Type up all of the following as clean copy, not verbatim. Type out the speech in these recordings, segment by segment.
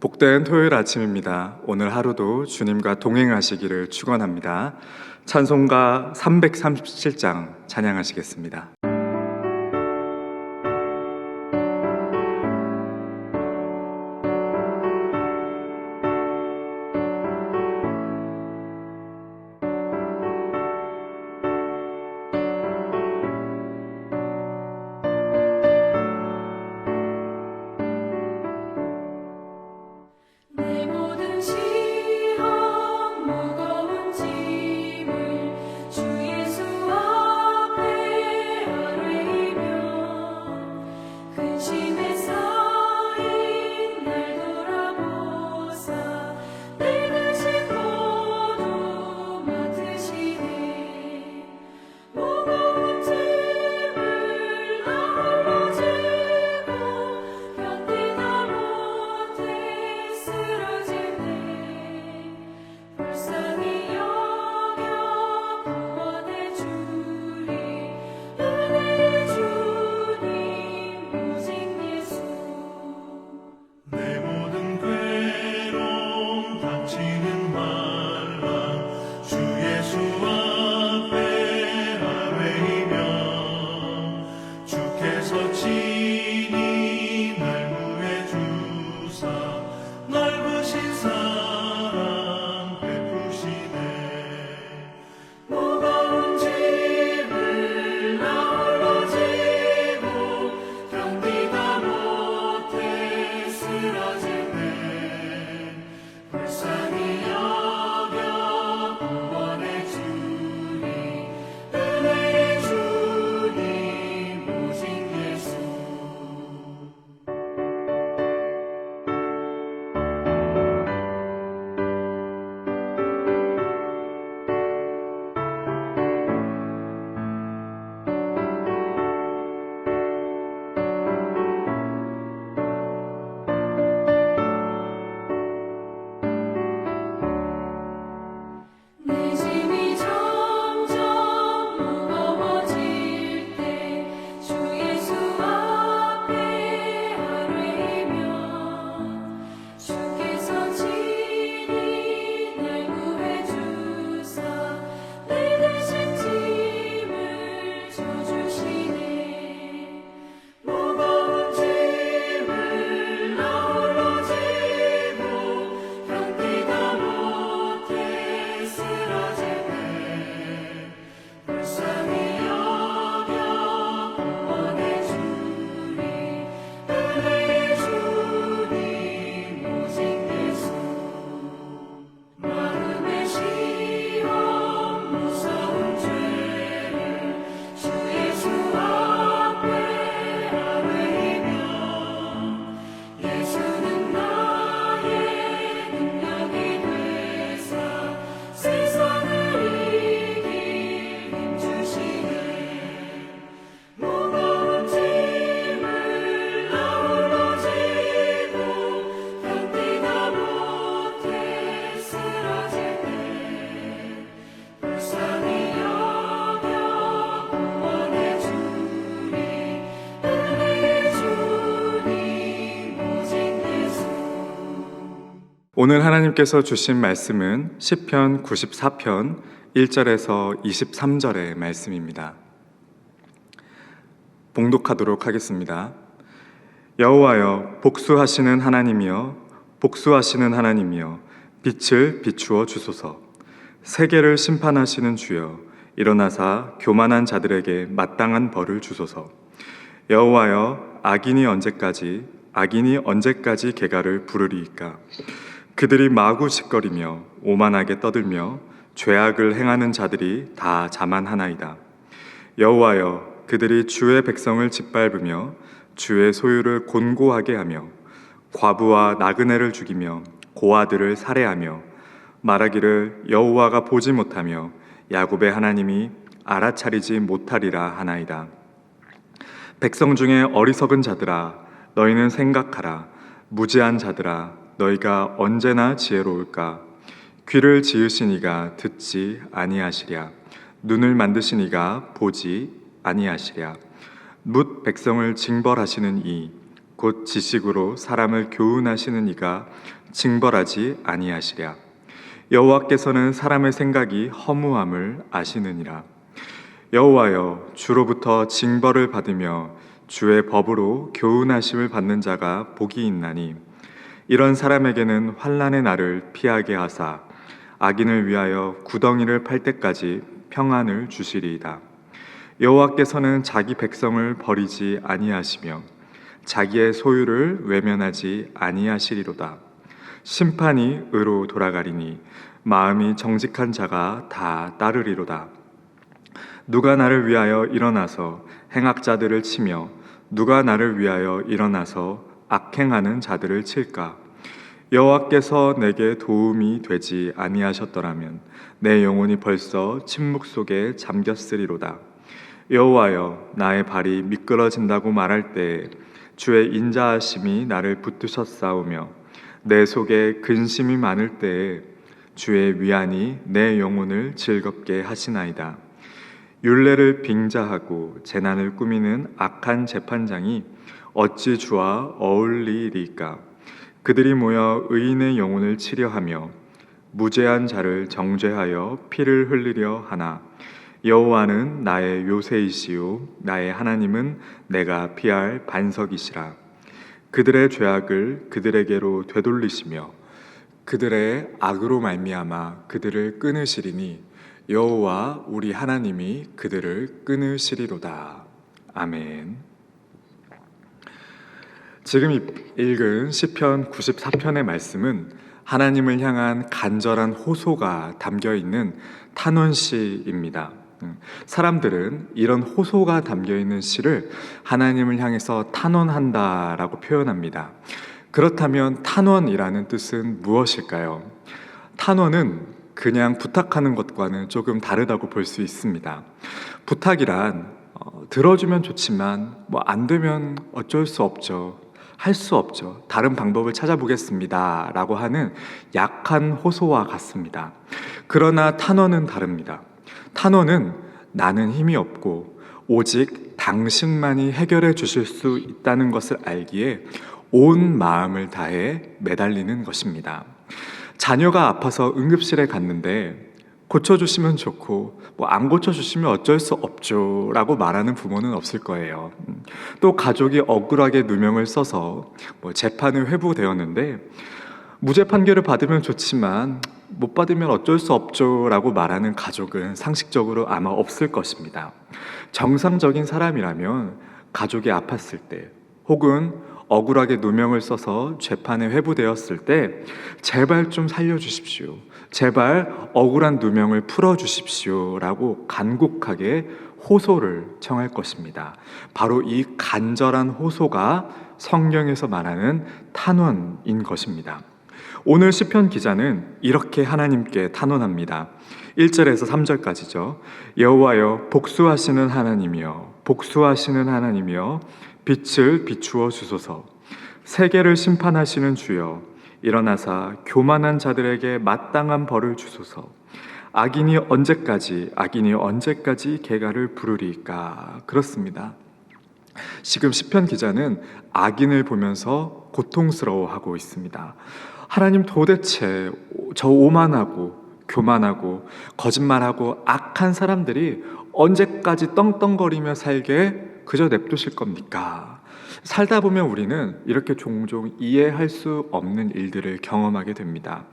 복된 토요일 아침입니다. 오늘 하루도 주님과 동행하시기를 축원합니다. 찬송가 337장 찬양하시겠습니다. 내 모든 시험 무거운 짐을 주 예수 앞에 아뢰이며 근심에 쌓인 날 돌아보사 내 근심 모두 맡으시네 무거운 짐을 나 홀로 지고 견디다 못해 쓰러지네 불쌍히 여겨 구원해 주리 은혜의 주님 오직 예수 내 모든 괴로움 닥치는 말라 주 예수 앞에 아뢰이며 주께서 친히 날 구해 주사 넓으신 사랑 베푸시네 무거운 짐을 나 홀로 지고 견디다 못해 쓰러지네 불쌍히 여겨 구원해 주리 은혜의 주님 오직 예수 내 짐이 점점 무거워질 때 주 예수 앞에 아뢰이며 주께서 친히 날 구해 주사 내 대신 짐을 져주시네 무거운 짐을 나 홀로 지고 견디다 못해 쓰러지네 불쌍히 여겨 구원해 주리 은혜의 주님 오직 예수 마음의 시험 무서운 죄를 주 예수 앞에 아뢰이며 예수는 나의 능력이 되사 세상을 이길 힘 주시네 무거운 짐을 나 홀로 지고 견디다 못해 쓰러지네 불쌍히 여겨 구원해 주리 은혜의 주님 오직 예수 오늘 하나님께서 주신 말씀은 시편 94편 1절에서 23절의 말씀입니다. 봉독하도록 하겠습니다. 여호와여 복수하시는 하나님이여 복수하시는 하나님이여 빛을 비추어 주소서 세계를 심판하시는 주여 일어나사 교만한 자들에게 마땅한 벌을 주소서 여호와여 악인이 언제까지 개가를 부르리이까 그들이 마구 시끄리며 오만하게 떠들며 죄악을 행하는 자들이 다 자만하나이다 여호와여 그들이 주의 백성을 짓밟으며 주의 소유를 곤고하게 하며 과부와 나그네를 죽이며 고아들을 살해하며 말하기를 여호와가 보지 못하며 야곱의 하나님이 알아차리지 못하리라 하나이다 백성 중에 어리석은 자들아 너희는 생각하라 무지한 자들아 너희가 언제나 지혜로울까 귀를 지으신 이가 듣지 아니하시랴 눈을 만드신 이가 보지 아니하시랴 뭇 백성을 징벌하시는 이 곧 지식으로 사람을 교훈하시는 이가 징벌하지 아니하시랴. 여호와께서는 사람의 생각이 허무함을 아시느니라. 여호와여, 주로부터 징벌을 받으며 주의 법으로 교훈하심을 받는 자가 복이 있나니 이런 사람에게는 환난의 날을 피하게 하사 악인을 위하여 구덩이를 팔 때까지 평안을 주시리이다. 여호와께서는 자기 백성을 버리지 아니하시며 자기의 소유를 외면하지 아니하시리로다. 심판이 의로 돌아가리니 마음이 정직한 자가 다 따르리로다. 누가 나를 위하여 일어나서 행악자들을 치며 누가 나를 위하여 일어나서 악행하는 자들을 칠까? 여호와께서 내게 도움이 되지 아니하셨더라면 내 영혼이 벌써 침묵 속에 잠겼으리로다. 여호와여, 나의 발이 미끄러진다고 말할 때 주의 인자하심이 나를 붙드셨사오며 내 속에 근심이 많을 때에 주의 위안이 내 영혼을 즐겁게 하시나이다. 율례를 빙자하고 재난을 꾸미는 악한 재판장이 어찌 주와 어울리리까? 그들이 모여 의인의 영혼을 치려하며 무죄한 자를 정죄하여 피를 흘리려 하나 여호와는 나의 요새이시요 나의 하나님은 내가 피할 반석이시라. 그들의 죄악을 그들에게로 되돌리시며 그들의 악으로 말미암아 그들을 끊으시리니 여호와 우리 하나님이 그들을 끊으시리로다. 아멘. 지금 읽은 시편 94편의 말씀은 하나님을 향한 간절한 호소가 담겨 있는 탄원시입니다. 사람들은 이런 호소가 담겨 있는 시를 하나님을 향해서 탄원한다라고 표현합니다. 그렇다면 탄원이라는 뜻은 무엇일까요? 탄원은 그냥 부탁하는 것과는 조금 다르다고 볼 수 있습니다. 부탁이란 들어주면 좋지만 뭐 안 되면 어쩔 수 없죠. 할 수 없죠. 다른 방법을 찾아보겠습니다. 라고 하는 약한 호소와 같습니다. 그러나 탄원은 다릅니다. 탄원은 나는 힘이 없고 오직 당신만이 해결해 주실 수 있다는 것을 알기에 온 마음을 다해 매달리는 것입니다. 자녀가 아파서 응급실에 갔는데 고쳐주시면 좋고 뭐 안 고쳐주시면 어쩔 수 없죠 라고 말하는 부모는 없을 거예요. 또 가족이 억울하게 누명을 써서 뭐 재판이 회부되었는데 무죄 판결을 받으면 좋지만 못 받으면 어쩔 수 없죠 라고 말하는 가족은 상식적으로 아마 없을 것입니다. 정상적인 사람이라면 가족이 아팠을 때 혹은 억울하게 누명을 써서 재판에 회부되었을 때 제발 좀 살려주십시오. 제발 억울한 누명을 풀어주십시오 라고 간곡하게 호소를 청할 것입니다. 바로 이 간절한 호소가 성경에서 말하는 탄원인 것입니다. 오늘 시편 기자는 이렇게 하나님께 탄원합니다. 1절에서 3절까지죠. 여호와여, 복수하시는 하나님이여, 복수하시는 하나님이여, 빛을 비추어 주소서. 세계를 심판하시는 주여, 일어나사 교만한 자들에게 마땅한 벌을 주소서. 악인이 언제까지 개가를 부르리까? 그렇습니다. 지금 시편 기자는 악인을 보면서 고통스러워하고 있습니다. 하나님, 도대체 저 오만하고 교만하고 거짓말하고 악한 사람들이 언제까지 떵떵거리며 살게 그저 냅두실 겁니까? 살다 보면 우리는 이렇게 종종 이해할 수 없는 일들을 경험하게 됩니다.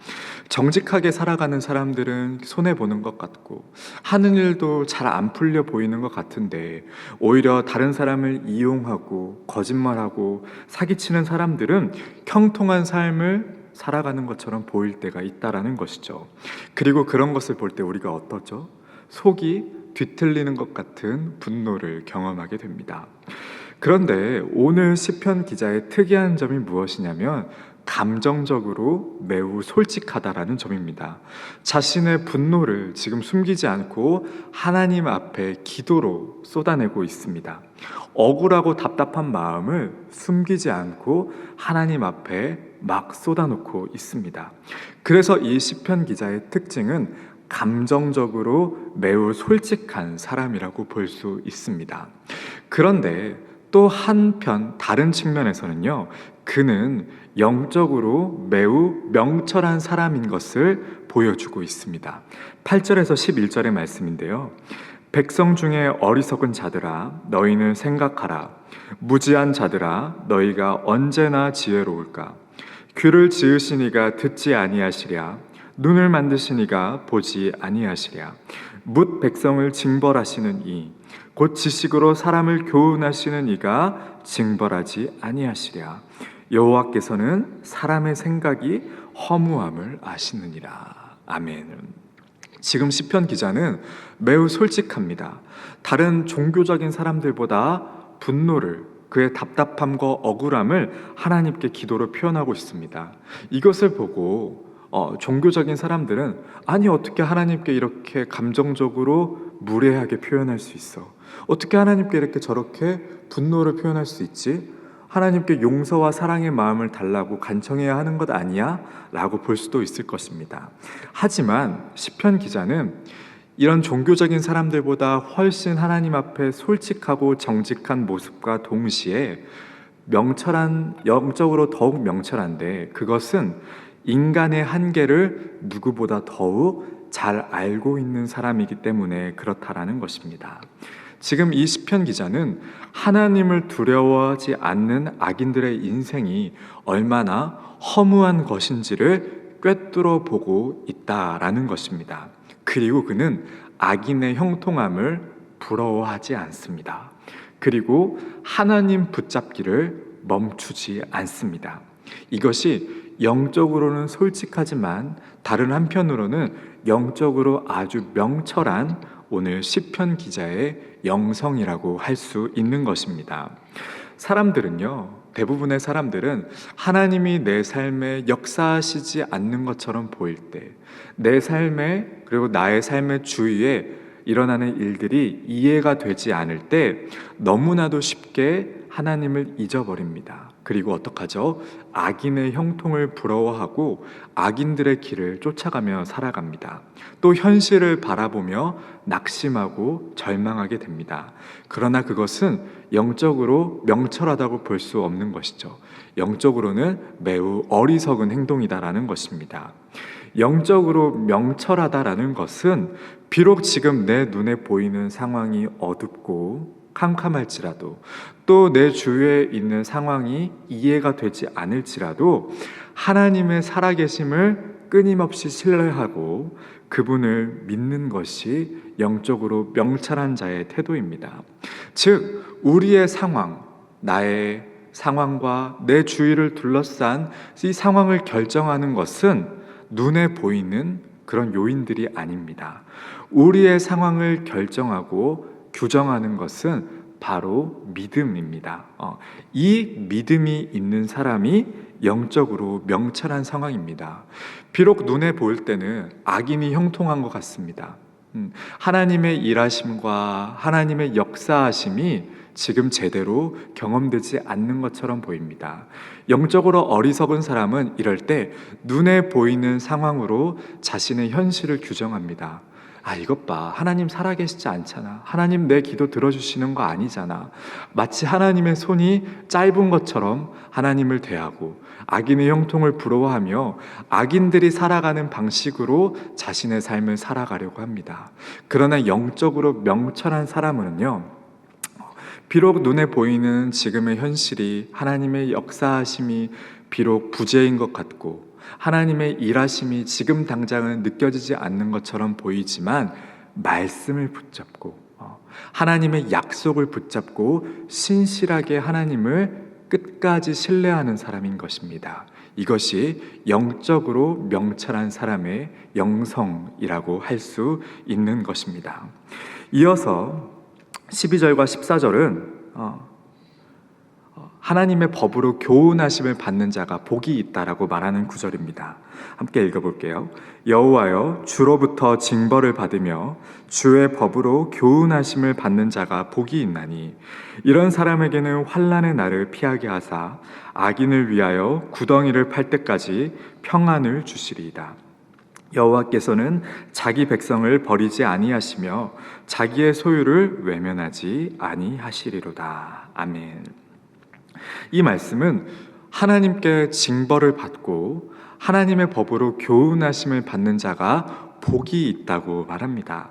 정직하게 살아가는 사람들은 손해보는 것 같고 하는 일도 잘 안 풀려 보이는 것 같은데 오히려 다른 사람을 이용하고 거짓말하고 사기치는 사람들은 형통한 삶을 살아가는 것처럼 보일 때가 있다라는 것이죠. 그리고 그런 것을 볼 때 우리가 어떠죠? 속이 뒤틀리는 것 같은 분노를 경험하게 됩니다. 그런데 오늘 시편 기자의 특이한 점이 무엇이냐면 감정적으로 매우 솔직하다라는 점입니다. 자신의 분노를 지금 숨기지 않고 하나님 앞에 기도로 쏟아내고 있습니다. 억울하고 답답한 마음을 숨기지 않고 하나님 앞에 막 쏟아놓고 있습니다. 그래서 이 시편 기자의 특징은 감정적으로 매우 솔직한 사람이라고 볼 수 있습니다. 그런데 또 한편 다른 측면에서는요, 그는 영적으로 매우 명철한 사람인 것을 보여주고 있습니다. 8절에서 11절의 말씀인데요. 백성 중에 어리석은 자들아 너희는 생각하라. 무지한 자들아 너희가 언제나 지혜로울까. 귀를 지으시니가 듣지 아니하시랴. 눈을 만드시니가 보지 아니하시랴. 뭇 백성을 징벌하시는 이 곧 지식으로 사람을 교훈하시는 이가 징벌하지 아니하시랴. 여호와께서는 사람의 생각이 허무함을 아시느니라. 아멘. 지금 시편 기자는 매우 솔직합니다. 다른 종교적인 사람들보다 분노를, 그의 답답함과 억울함을 하나님께 기도로 표현하고 있습니다. 이것을 보고 종교적인 사람들은 아니 어떻게 하나님께 이렇게 감정적으로 무례하게 표현할 수 있어? 어떻게 하나님께 이렇게 저렇게 분노를 표현할 수 있지? 하나님께 용서와 사랑의 마음을 달라고 간청해야 하는 것 아니야? 라고 볼 수도 있을 것입니다. 하지만 시편 기자는 이런 종교적인 사람들보다 훨씬 하나님 앞에 솔직하고 정직한 모습과 동시에 영적으로 더욱 명철한데, 그것은 인간의 한계를 누구보다 더욱 잘 알고 있는 사람이기 때문에 그렇다라는 것입니다. 지금 이 시편 기자는 하나님을 두려워하지 않는 악인들의 인생이 얼마나 허무한 것인지를 꿰뚫어 보고 있다라는 것입니다. 그리고 그는 악인의 형통함을 부러워하지 않습니다. 그리고 하나님 붙잡기를 멈추지 않습니다. 이것이 영적으로는 솔직하지만 다른 한편으로는 영적으로 아주 명철한 오늘 시편 기자의 영성이라고 할 수 있는 것입니다. 대부분의 사람들은 하나님이 내 삶에 역사하시지 않는 것처럼 보일 때, 내 삶에, 그리고 나의 삶의 주위에 일어나는 일들이 이해가 되지 않을 때 너무나도 쉽게 하나님을 잊어버립니다. 그리고 어떡하죠? 악인의 형통을 부러워하고 악인들의 길을 쫓아가며 살아갑니다. 또 현실을 바라보며 낙심하고 절망하게 됩니다. 그러나 그것은 영적으로 명철하다고 볼 수 없는 것이죠. 영적으로는 매우 어리석은 행동이다라는 것입니다. 영적으로 명철하다라는 것은 비록 지금 내 눈에 보이는 상황이 어둡고 캄캄할지라도, 또 내 주위에 있는 상황이 이해가 되지 않을지라도 하나님의 살아계심을 끊임없이 신뢰하고 그분을 믿는 것이 영적으로 명철한 자의 태도입니다. 즉, 우리의 상황, 나의 상황과 내 주위를 둘러싼 이 상황을 결정하는 것은 눈에 보이는 그런 요인들이 아닙니다. 우리의 상황을 결정하고 규정하는 것은 바로 믿음입니다. 이 믿음이 있는 사람이 영적으로 명철한 상황입니다. 비록 눈에 보일 때는 악인이 형통한 것 같습니다. 하나님의 일하심과 하나님의 역사하심이 지금 제대로 경험되지 않는 것처럼 보입니다. 영적으로 어리석은 사람은 이럴 때 눈에 보이는 상황으로 자신의 현실을 규정합니다. 이것 봐, 하나님 살아계시지 않잖아. 하나님 내 기도 들어주시는 거 아니잖아. 마치 하나님의 손이 짧은 것처럼 하나님을 대하고 악인의 형통을 부러워하며 악인들이 살아가는 방식으로 자신의 삶을 살아가려고 합니다. 그러나 영적으로 명철한 사람은요, 비록 눈에 보이는 지금의 현실이, 하나님의 역사하심이 비록 부재인 것 같고 하나님의 일하심이 지금 당장은 느껴지지 않는 것처럼 보이지만 말씀을 붙잡고 하나님의 약속을 붙잡고 신실하게 하나님을 끝까지 신뢰하는 사람인 것입니다. 이것이 영적으로 명철한 사람의 영성이라고 할 수 있는 것입니다. 이어서 12절과 14절은 하나님의 법으로 교훈하심을 받는 자가 복이 있다라고 말하는 구절입니다. 함께 읽어볼게요. 여호와여, 주로부터 징벌을 받으며 주의 법으로 교훈하심을 받는 자가 복이 있나니 이런 사람에게는 환난의 날을 피하게 하사 악인을 위하여 구덩이를 팔 때까지 평안을 주시리이다. 여호와께서는 자기 백성을 버리지 아니하시며 자기의 소유를 외면하지 아니하시리로다. 아멘. 이 말씀은 하나님께 징벌을 받고 하나님의 법으로 교훈하심을 받는 자가 복이 있다고 말합니다.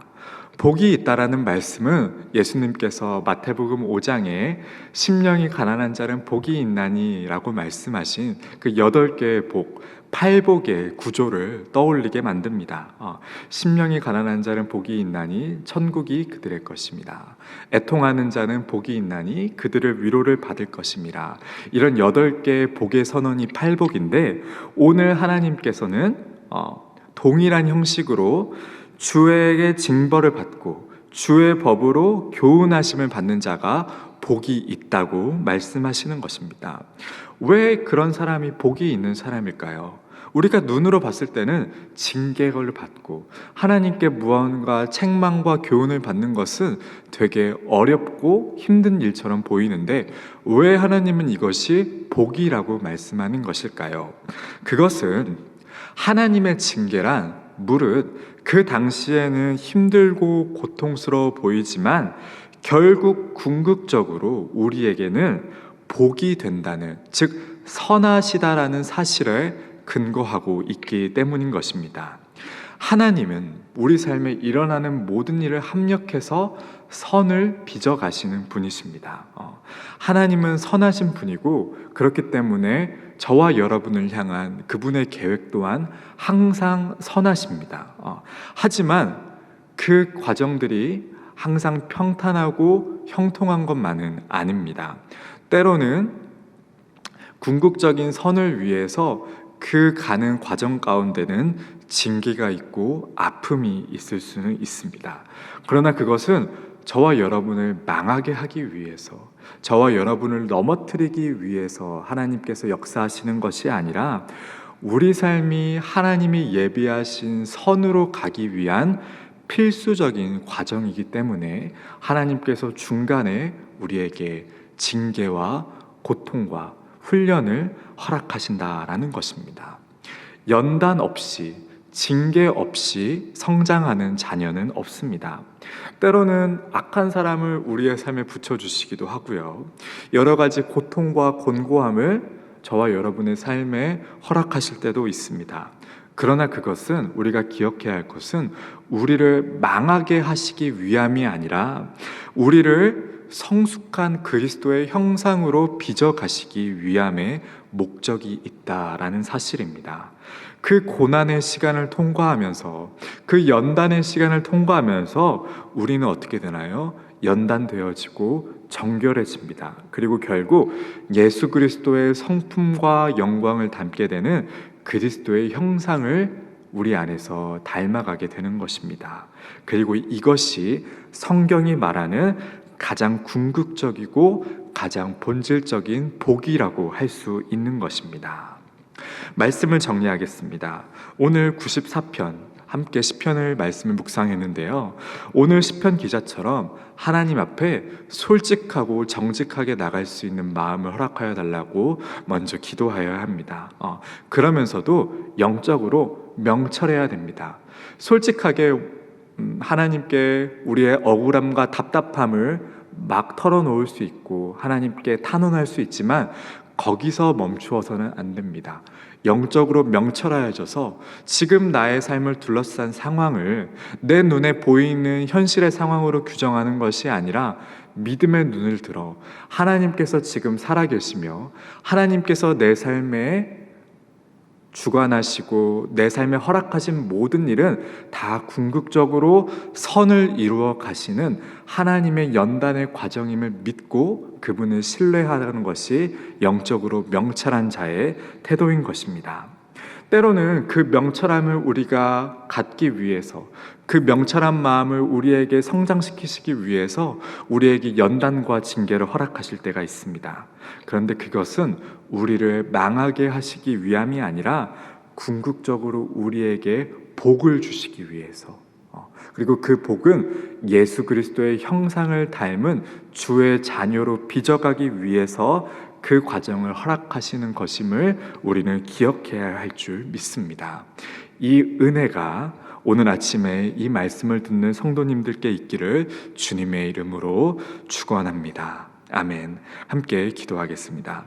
복이 있다라는 말씀은 예수님께서 마태복음 5장에 심령이 가난한 자는 복이 있나니 라고 말씀하신 그 8개의 복, 8복의 구조를 떠올리게 만듭니다. 심령이 가난한 자는 복이 있나니 천국이 그들의 것입니다. 애통하는 자는 복이 있나니 그들의 위로를 받을 것입니다. 이런 8개의 복의 선언이 8복인데 오늘 하나님께서는 동일한 형식으로 주에게 징벌을 받고 주의 법으로 교훈하심을 받는 자가 복이 있다고 말씀하시는 것입니다. 왜 그런 사람이 복이 있는 사람일까요? 우리가 눈으로 봤을 때는 징계를 받고 하나님께 무언가 책망과 교훈을 받는 것은 되게 어렵고 힘든 일처럼 보이는데 왜 하나님은 이것이 복이라고 말씀하는 것일까요? 그것은 하나님의 징계란 무릇 그 당시에는 힘들고 고통스러워 보이지만 결국 궁극적으로 우리에게는 복이 된다는, 즉 선하시다라는 사실에 근거하고 있기 때문인 것입니다. 하나님은 우리 삶에 일어나는 모든 일을 합력해서 선을 빚어가시는 분이십니다. 하나님은 선하신 분이고 그렇기 때문에 저와 여러분을 향한 그분의 계획 또한 항상 선하십니다. 하지만 그 과정들이 항상 평탄하고 형통한 것만은 아닙니다. 때로는 궁극적인 선을 위해서 그 가는 과정 가운데는 징계가 있고 아픔이 있을 수는 있습니다. 그러나 그것은 저와 여러분을 망하게 하기 위해서, 저와 여러분을 넘어뜨리기 위해서 하나님께서 역사하시는 것이 아니라 우리 삶이 하나님이 예비하신 선으로 가기 위한 필수적인 과정이기 때문에 하나님께서 중간에 우리에게 징계와 고통과 훈련을 허락하신다라는 것입니다. 연단 없이, 징계 없이 성장하는 자녀는 없습니다. 때로는 악한 사람을 우리의 삶에 붙여주시기도 하고요. 여러 가지 고통과 곤고함을 저와 여러분의 삶에 허락하실 때도 있습니다. 그러나 그것은 우리가 기억해야 할 것은 우리를 망하게 하시기 위함이 아니라 우리를 성숙한 그리스도의 형상으로 빚어가시기 위함의 목적이 있다라는 사실입니다. 그 고난의 시간을 통과하면서, 그 연단의 시간을 통과하면서 우리는 어떻게 되나요? 연단되어지고 정결해집니다. 그리고 결국 예수 그리스도의 성품과 영광을 담게 되는 그리스도의 형상을 우리 안에서 닮아가게 되는 것입니다. 그리고 이것이 성경이 말하는 가장 궁극적이고 가장 본질적인 복이라고 할 수 있는 것입니다. 말씀을 정리하겠습니다. 오늘 94편 함께 시편을 말씀을 묵상했는데요. 오늘 시편 기자처럼 하나님 앞에 솔직하고 정직하게 나갈 수 있는 마음을 허락하여 달라고 먼저 기도하여야 합니다. 그러면서도 영적으로 명철해야 됩니다. 솔직하게 하나님께 우리의 억울함과 답답함을 막 털어놓을 수 있고 하나님께 탄원할 수 있지만 거기서 멈추어서는 안 됩니다. 영적으로 명철하여져서 지금 나의 삶을 둘러싼 상황을 내 눈에 보이는 현실의 상황으로 규정하는 것이 아니라 믿음의 눈을 들어 하나님께서 지금 살아계시며 하나님께서 내 삶에 주관하시고 내 삶에 허락하신 모든 일은 다 궁극적으로 선을 이루어 가시는 하나님의 연단의 과정임을 믿고 그분을 신뢰하는 것이 영적으로 명철한 자의 태도인 것입니다. 때로는 그 명철함을 우리가 갖기 위해서, 그 명철한 마음을 우리에게 성장시키시기 위해서 우리에게 연단과 징계를 허락하실 때가 있습니다. 그런데 그것은 우리를 망하게 하시기 위함이 아니라 궁극적으로 우리에게 복을 주시기 위해서, 그리고 그 복은 예수 그리스도의 형상을 닮은 주의 자녀로 빚어가기 위해서 그 과정을 허락하시는 것임을 우리는 기억해야 할 줄 믿습니다. 이 은혜가 오늘 아침에 이 말씀을 듣는 성도님들께 있기를 주님의 이름으로 축원합니다. 아멘. 함께 기도하겠습니다.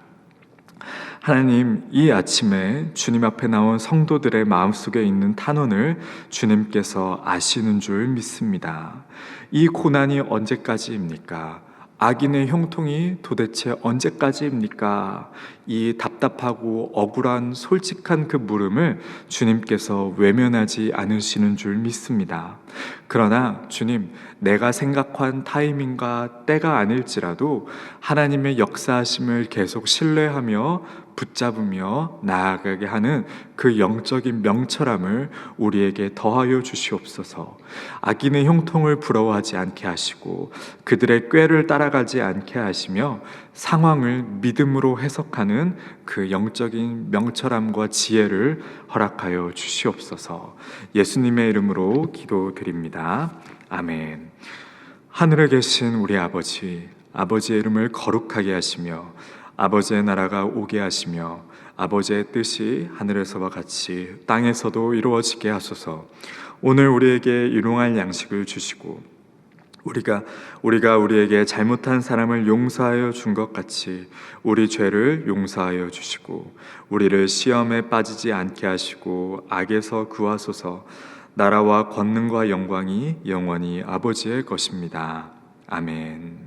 하나님, 이 아침에 주님 앞에 나온 성도들의 마음속에 있는 탄원을 주님께서 아시는 줄 믿습니다. 이 고난이 언제까지입니까? 악인의 형통이 도대체 언제까지입니까? 이 답답하고 억울한 솔직한 그 물음을 주님께서 외면하지 않으시는 줄 믿습니다. 그러나 주님, 내가 생각한 타이밍과 때가 아닐지라도 하나님의 역사하심을 계속 신뢰하며 붙잡으며 나아가게 하는 그 영적인 명철함을 우리에게 더하여 주시옵소서. 악인의 형통을 부러워하지 않게 하시고 그들의 꾀를 따라가지 않게 하시며 상황을 믿음으로 해석하는 그 영적인 명철함과 지혜를 허락하여 주시옵소서. 예수님의 이름으로 기도드립니다. 아멘. 하늘에 계신 우리 아버지, 아버지의 이름을 거룩하게 하시며 아버지의 나라가 오게 하시며 아버지의 뜻이 하늘에서와 같이 땅에서도 이루어지게 하소서. 오늘 우리에게 일용할 양식을 주시고 우리가 우리에게 잘못한 사람을 용서하여 준 것 같이 우리 죄를 용서하여 주시고 우리를 시험에 빠지지 않게 하시고 악에서 구하소서. 나라와 권능과 영광이 영원히 아버지의 것입니다. 아멘.